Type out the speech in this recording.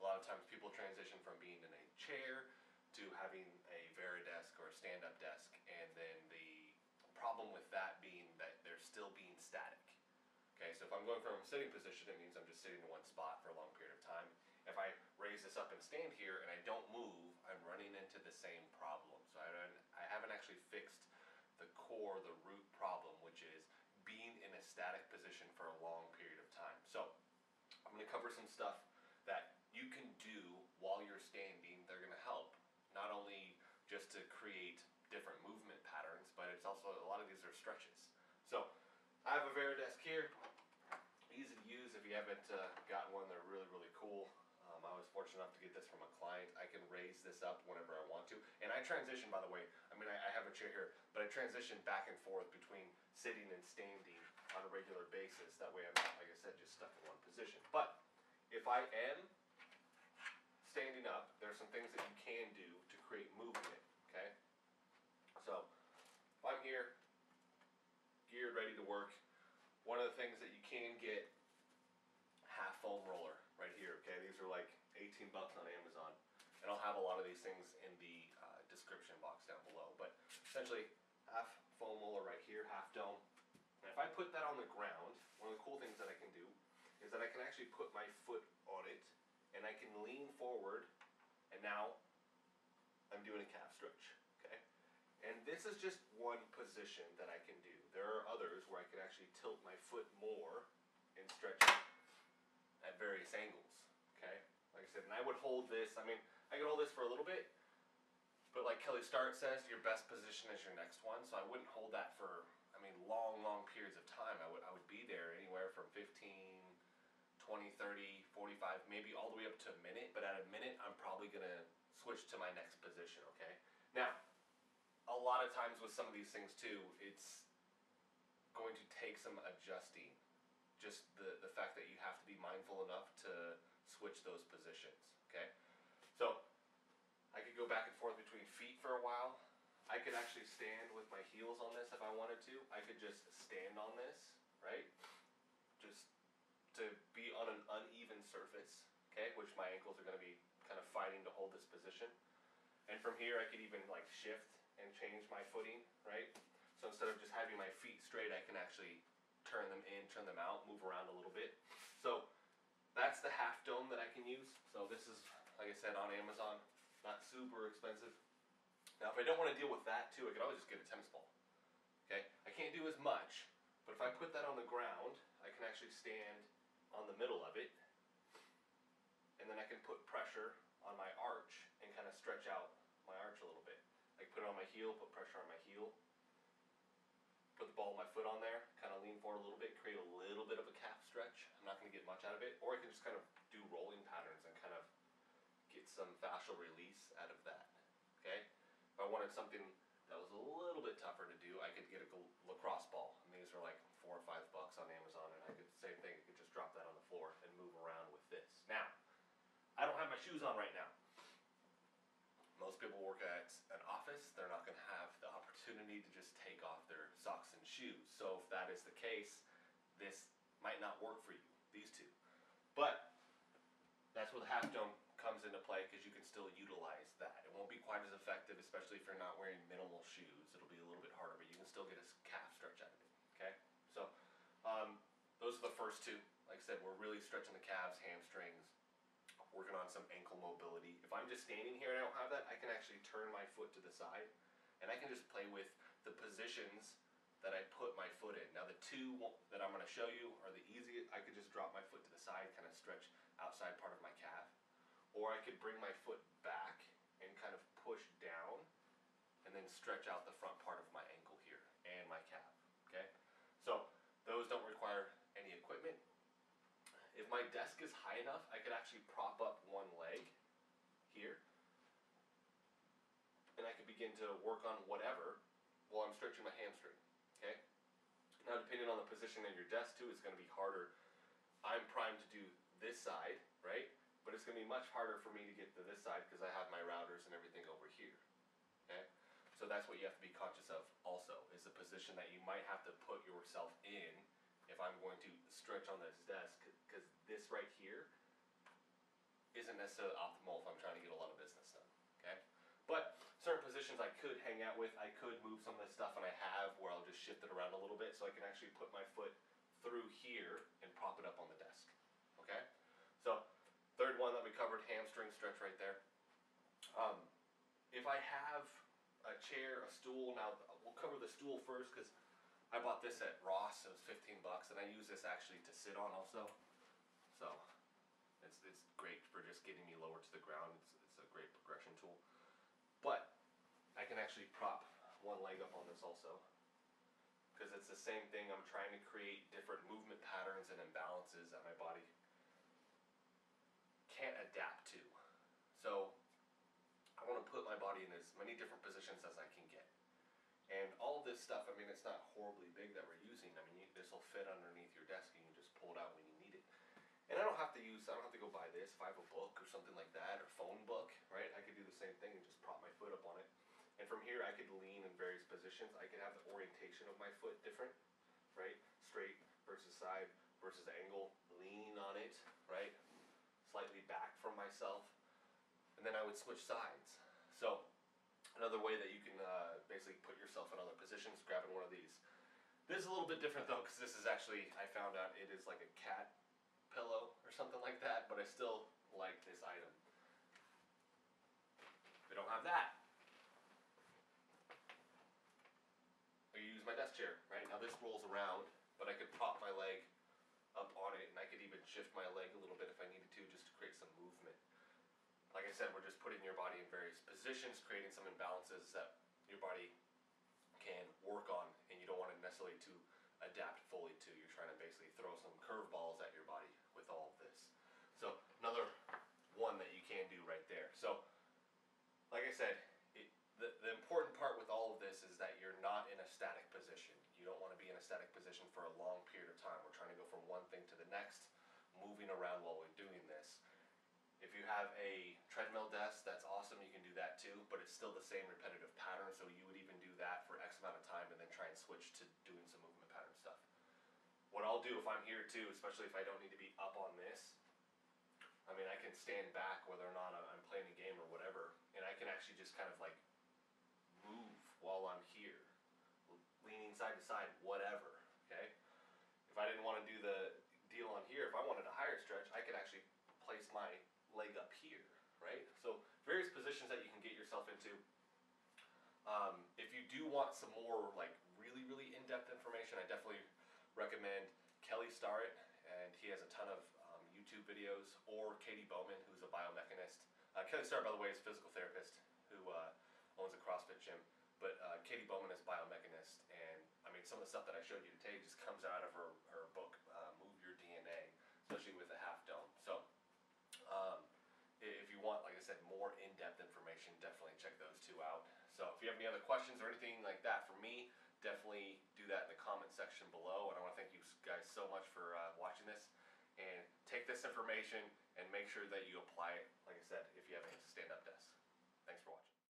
A lot of times people transition from being in a chair to having a Varidesk or a stand-up desk, and then the problem with that being that they're still being static. Okay, so if I'm going from a sitting position, it means I'm just sitting in one spot for a long period of time. If I raise this up and stand here and I don't move, I'm running into the same problem. So I haven't actually fixed the core, the root problem, which is being in a static position for a long period of time. So I'm going to cover some stuff that you can do while you're standing. They're going to help, not only just to create different movement patterns, but it's also, a lot of these are stretches. So I have a Varidesk here, easy to use if you haven't gotten one. They're really, really cool. I was fortunate enough to get this from a client. I can raise this up whenever I want to. And I transition, by the way, I mean, I have a chair here, but I transition back and forth between sitting and standing on a regular basis. That way I'm not, like I said, just stuck in one position. But if I am standing up, there are some things that you can do to create movement, okay? So if I'm here, geared, ready to work, one of the things that you can get, half foam roller right here, okay? These are like 18 bucks on Amazon, and I'll have a lot of these things in the description box down below. But essentially, half foam roller right here, half dome. And if I put that on the ground, one of the cool things that I can do is that I can actually put my foot on it, and I can lean forward, and now I'm doing a calf stretch, okay? And this is just one position that I can do. There are others where I can actually tilt my foot more and stretch it at various angles, okay? Like I said, and I would hold this, I mean, I could hold this for a little bit, but like Kelly Starrett says, your best position is your next one, so I wouldn't hold that for, I mean, long, long periods of time. I would be there anywhere from 15, 20, 30, 45, maybe all the way up to a minute, but at a minute, I'm probably gonna switch to my next position, okay? Now, a lot of times with some of these things too, it's going to take some adjusting. Just the fact that you have to be mindful enough to switch those positions, okay? So I could go back and forth between feet for a while. I could actually stand with my heels on this if I wanted to. I could just stand on this, right? Just to be on an uneven surface, okay? Which my ankles are gonna be kind of fighting to hold this position. And from here I could even like shift and change my footing, right? So instead of just having my feet straight, I can actually turn them in, turn them out, move around a little bit. So that's the half dome that I can use. So this is, like I said, on Amazon, not super expensive. Now if I don't want to deal with that too, I could always just get a tennis ball, okay? I can't do as much, but if I put that on the ground, I can actually stand on the middle of it, and then I can put pressure on my arch and kind of stretch out my arch a little bit. I can put it on my heel, put pressure on my heel, put the ball of my foot on there, kind of lean forward a little bit, create a little bit of a calf stretch. I'm not going to get much out of it. Or I can just kind of do rolling patterns and kind of get some fascial release out of that, okay? If I wanted something that was a little bit tougher to do, I could get a lacrosse ball. And these are like $4 or $5 on Amazon, and I could, same thing, I could just drop that on the floor and move around with this. Now, I don't have my shoes on right now. Most people work at an office, they're not going to have the opportunity to just take off their socks and shoes. So if that is the case, this might not work for you, these two. But that's where the half dome comes into play, because you can still utilize that. It won't be quite as effective, especially if you're not wearing minimal shoes. It'll be a little bit harder, but you can still get a calf stretch out of it, okay? So those are the first two. Like I said, we're really stretching the calves, hamstrings, working on some ankle mobility. If I'm just standing here and I don't have that, I can actually turn my foot to the side, and I can just play with the positions that I put my foot in. Now the two that I'm going to show you are the easiest. I could just drop my foot to the side, kind of stretch outside part of my calf, or I could bring my foot back and kind of push down and then stretch out the front part of my ankle here and my calf, okay? So those don't require any equipment. If my desk is high enough, I could actually prop up one leg here, and I could begin to work on whatever while I'm stretching my hamstring, okay? Now depending on the position of your desk too, it's going to be harder. I'm primed to do this side, right? But it's going to be much harder for me to get to this side because I have my routers and everything over here, okay? So that's what you have to be conscious of also, is the position that you might have to put yourself in if I'm going to stretch on this desk, because this right here isn't necessarily optimal if I'm trying to get a lot of business done, okay? But certain positions I could hang out with, I could move some of the stuff, and I have, where I'll just shift it around a little bit so I can actually put my foot through here and prop it up on the desk, okay? So, third one that we covered, hamstring stretch right there. If I have a chair, a stool, now we'll cover the stool first because I bought this at Ross. It was $15, and I use this actually to sit on also. So it's great for just getting me lower to the ground. It's a great progression tool. But I can actually prop one leg up on this also, because it's the same thing. I'm trying to create different movement patterns and imbalances that my body can't adapt to. So I want to put my body in as many different positions as I can get. And all of this stuff, I mean, it's not horribly big that we're using. I mean, this will fit underneath your desk, and you can just pull it out when you need it. And I don't have to go buy this. If I have a book or something like that, or phone book, right, I could do the same thing and just prop my foot up on it. And from here, I could lean in various positions. I could have the orientation of my foot different, right? Straight versus side versus angle. Lean on it, right? Slightly back from myself. And then I would switch sides. So another way that you can basically put yourself in other positions, grabbing one of these. This is a little bit different though, because this is actually, I found out it is like a cat pillow or something like that, but I still like this item. We don't have that. I use my desk chair, right? Now this rolls around, but I could prop my leg up on it, and I could even shift my leg a little bit if I needed to, just to create some movement. Like I said, we're just putting your body in various positions, creating some imbalances that your body can work on, and you don't want it necessarily to adapt fully to. You're trying to basically throw some curveballs at your body with all of this. So another one that you can do right there. So like I said, the important part with all of this is that you're not in a static position. You don't want to be in a static position for a long period of time. We're trying to go from one thing to the next, moving around while we're doing this. If you have a treadmill desk, that's awesome, you can do that too, but it's still the same repetitive pattern, so you would even do that for X amount of time and then try and switch to doing some movement pattern stuff. What I'll do if I'm here too, especially if I don't need to be up on this, I mean, I can stand back whether or not I'm playing a game or whatever, and I can actually just kind of like move while I'm here, leaning side to side, whatever, okay? If I didn't want to do the deal on here, if I wanted a higher stretch, I could actually place my leg up here, right? So various positions that you can get yourself into. If you do want some more like really in-depth information, I definitely recommend Kelly Starrett, and he has a ton of YouTube videos, or Katie Bowman, who's a biomechanist. Kelly Starrett, by the way, is a physical therapist who owns a CrossFit gym, but Katie Bowman is a biomechanist, and I mean, some of the stuff that I showed you today just comes out of her book, Move Your DNA, especially with the half dome. So if you want, like I said, more in-depth information, definitely check those two out. So if you have any other questions or anything like that for me, definitely do that in the comment section below. And I want to thank you guys so much for watching this. And take this information and make sure that you apply it, like I said, if you have any